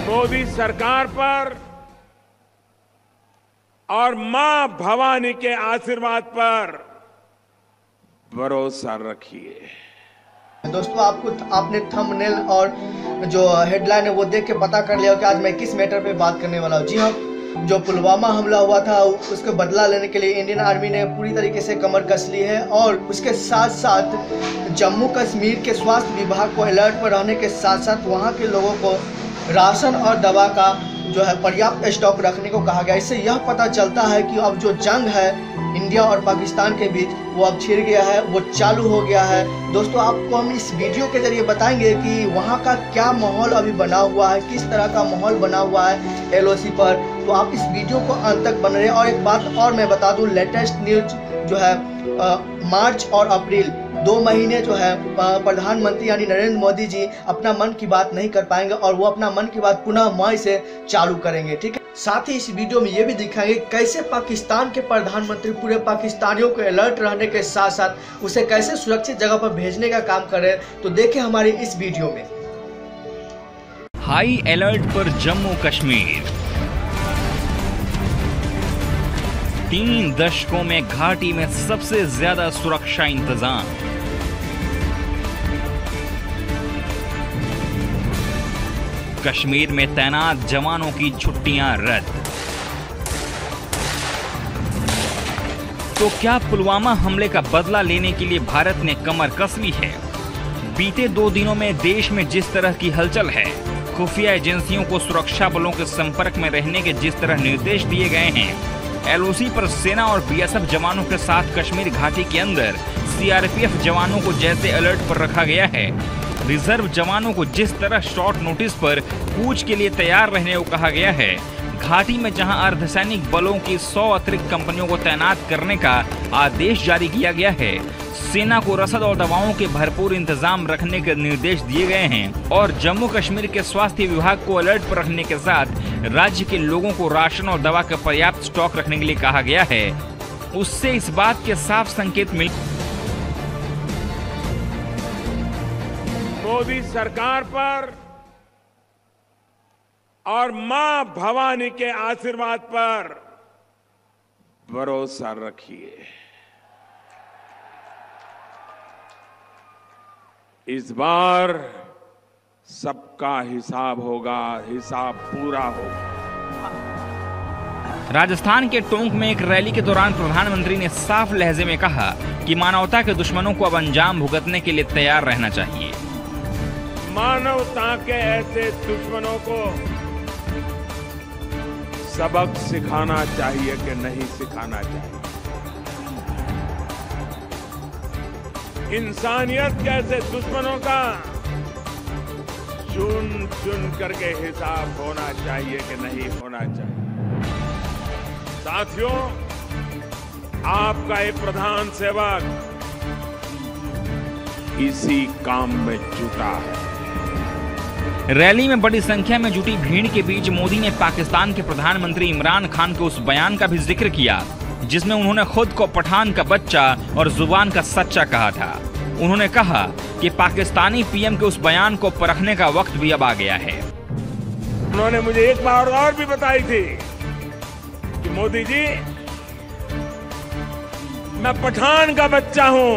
मोदी सरकार पर और मां भवानी के आशीर्वाद पर भरोसा रखिए। दोस्तों आपने थंबनेल और जो हेडलाइन है वो देख के पता कर लिया कि आज मैं किस मैटर पे बात करने वाला हूँ। जी हाँ, जो पुलवामा हमला हुआ था उसका बदला लेने के लिए इंडियन आर्मी ने पूरी तरीके से कमर कस ली है और उसके साथ साथ जम्मू कश्मीर के स्वास्थ्य विभाग को अलर्ट पर रहने के साथ साथ वहाँ के लोगों को राशन और दवा का जो है पर्याप्त स्टॉक रखने को कहा गया। इससे यह पता चलता है कि अब जो जंग है इंडिया और पाकिस्तान के बीच वो अब छिड़ गया है, वो चालू हो गया है। दोस्तों आपको हम इस वीडियो के जरिए बताएंगे कि वहाँ का क्या माहौल अभी बना हुआ है, किस तरह का माहौल बना हुआ है LOC पर। तो आप इस वीडियो को अंत तक बन रहे हैं। और एक बात और मैं बता दूं, लेटेस्ट न्यूज जो है मार्च और अप्रैल 2 महीने जो है प्रधानमंत्री यानी नरेंद्र मोदी जी अपना मन की बात नहीं कर पाएंगे और वो अपना मन की बात पुनः मई से चालू करेंगे। ठीक है, साथ ही इस वीडियो में ये भी दिखाएंगे कैसे पाकिस्तान के प्रधानमंत्री पूरे पाकिस्तानियों को अलर्ट रहने के साथ साथ उसे कैसे सुरक्षित जगह पर भेजने का काम कर रहे हैं। तो देखें हमारी इस वीडियो में। हाई अलर्ट पर जम्मू कश्मीर। 3 दशकों में घाटी में सबसे ज्यादा सुरक्षा इंतजाम। कश्मीर में तैनात जवानों की छुट्टियां रद्द। तो क्या पुलवामा हमले का बदला लेने के लिए भारत ने कमर कस ली है? बीते 2 दिनों में देश में जिस तरह की हलचल है, खुफिया एजेंसियों को सुरक्षा बलों के संपर्क में रहने के जिस तरह निर्देश दिए गए हैं, LOC पर सेना और BSF जवानों के साथ कश्मीर घाटी के अंदर CRPF जवानों को जैसे अलर्ट पर रखा गया है, रिजर्व जवानों को जिस तरह शॉर्ट नोटिस पर कूच के लिए तैयार रहने को कहा गया है, घाटी में जहां अर्धसैनिक बलों की 100 अतिरिक्त कंपनियों को तैनात करने का आदेश जारी किया गया है, सेना को रसद और दवाओं के भरपूर इंतजाम रखने के निर्देश दिए गए हैं और जम्मू कश्मीर के स्वास्थ्य विभाग को अलर्ट पर रखने के साथ राज्य के लोगों को राशन और दवा का पर्याप्त स्टॉक रखने के लिए कहा गया है, उससे इस बात के साफ संकेत मिल मोदी सरकार पर और मां भवानी के आशीर्वाद पर भरोसा रखिए। इस बार सबका हिसाब होगा, हिसाब पूरा होगा। राजस्थान के टोंक में एक रैली के दौरान प्रधानमंत्री ने साफ लहजे में कहा कि मानवता के दुश्मनों को अब अंजाम भुगतने के लिए तैयार रहना चाहिए। मानवता के ऐसे दुश्मनों को सबक सिखाना चाहिए कि नहीं सिखाना चाहिए। इंसानियत के ऐसे दुश्मनों का चुन चुन करके हिसाब होना चाहिए कि नहीं होना चाहिए। साथियों, आपका एक प्रधान सेवक इसी काम में जुटा है। रैली में बड़ी संख्या में जुटी भीड़ के बीच मोदी ने पाकिस्तान के प्रधानमंत्री इमरान खान के उस बयान का भी जिक्र किया जिसमें उन्होंने खुद को पठान का बच्चा और जुबान का सच्चा कहा था। उन्होंने कहा कि पाकिस्तानी PM के उस बयान को परखने का वक्त भी अब आ गया है। उन्होंने मुझे एक बार और भी बताई थी कि मोदी जी, मैं पठान का बच्चा हूं,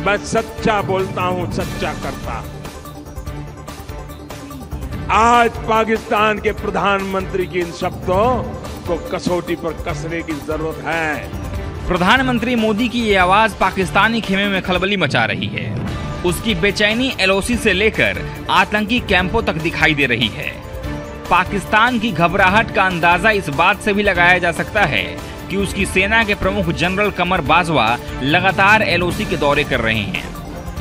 मैं सच्चा बोलता हूं, सच्चा करता हूं। आज पाकिस्तान के प्रधानमंत्री की इन शब्दों को कसौटी पर कसने की जरूरत है। प्रधानमंत्री मोदी की ये आवाज पाकिस्तानी खेमे में खलबली मचा रही है। उसकी बेचैनी LOC से लेकर आतंकी कैंपों तक दिखाई दे रही है। पाकिस्तान की घबराहट का अंदाजा इस बात से भी लगाया जा सकता है कि उसकी सेना के प्रमुख जनरल कमर बाजवा लगातार LOC के दौरे कर रहे हैं।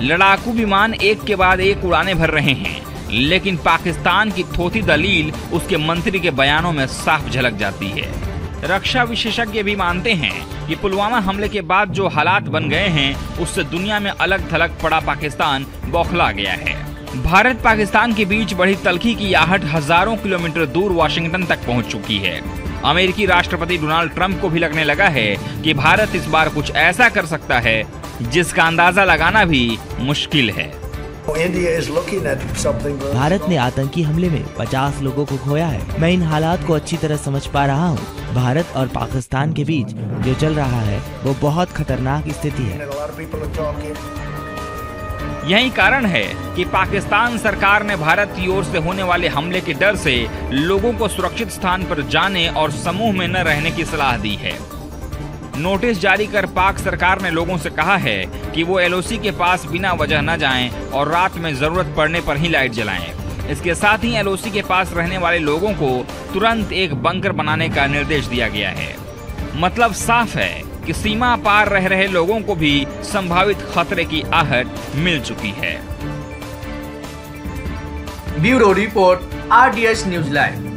लड़ाकू विमान एक के बाद एक उड़ानें भर रहे हैं, लेकिन पाकिस्तान की थोथी दलील उसके मंत्री के बयानों में साफ झलक जाती है। रक्षा विशेषज्ञ भी मानते हैं कि पुलवामा हमले के बाद जो हालात बन गए हैं, उससे दुनिया में अलग थलग पड़ा पाकिस्तान बौखला गया है। भारत पाकिस्तान के बीच बढ़ी तल्खी की आहट हजारों किलोमीटर दूर वाशिंगटन तक पहुंच चुकी है। अमेरिकी राष्ट्रपति डोनाल्ड ट्रंप को भी लगने लगा है कि भारत इस बार कुछ ऐसा कर सकता है जिसका अंदाजा लगाना भी मुश्किल है। भारत ने आतंकी हमले में 50 लोगों को खोया है। मैं इन हालात को अच्छी तरह समझ पा रहा हूँ। भारत और पाकिस्तान के बीच जो चल रहा है वो बहुत खतरनाक स्थिति है। यही कारण है कि पाकिस्तान सरकार ने भारत की ओर से होने वाले हमले के डर से लोगों को सुरक्षित स्थान पर जाने और समूह में न रहने की सलाह दी है। नोटिस जारी कर पाक सरकार ने लोगों से कहा है कि वो एलओसी के पास बिना वजह न जाएं और रात में जरूरत पड़ने पर ही लाइट जलाएं। इसके साथ ही एलओसी के पास रहने वाले लोगों को तुरंत एक बंकर बनाने का निर्देश दिया गया है। मतलब साफ है कि सीमा पार रह रहे लोगों को भी संभावित खतरे की आहट मिल चुकी है। Bureau report, RDS news live.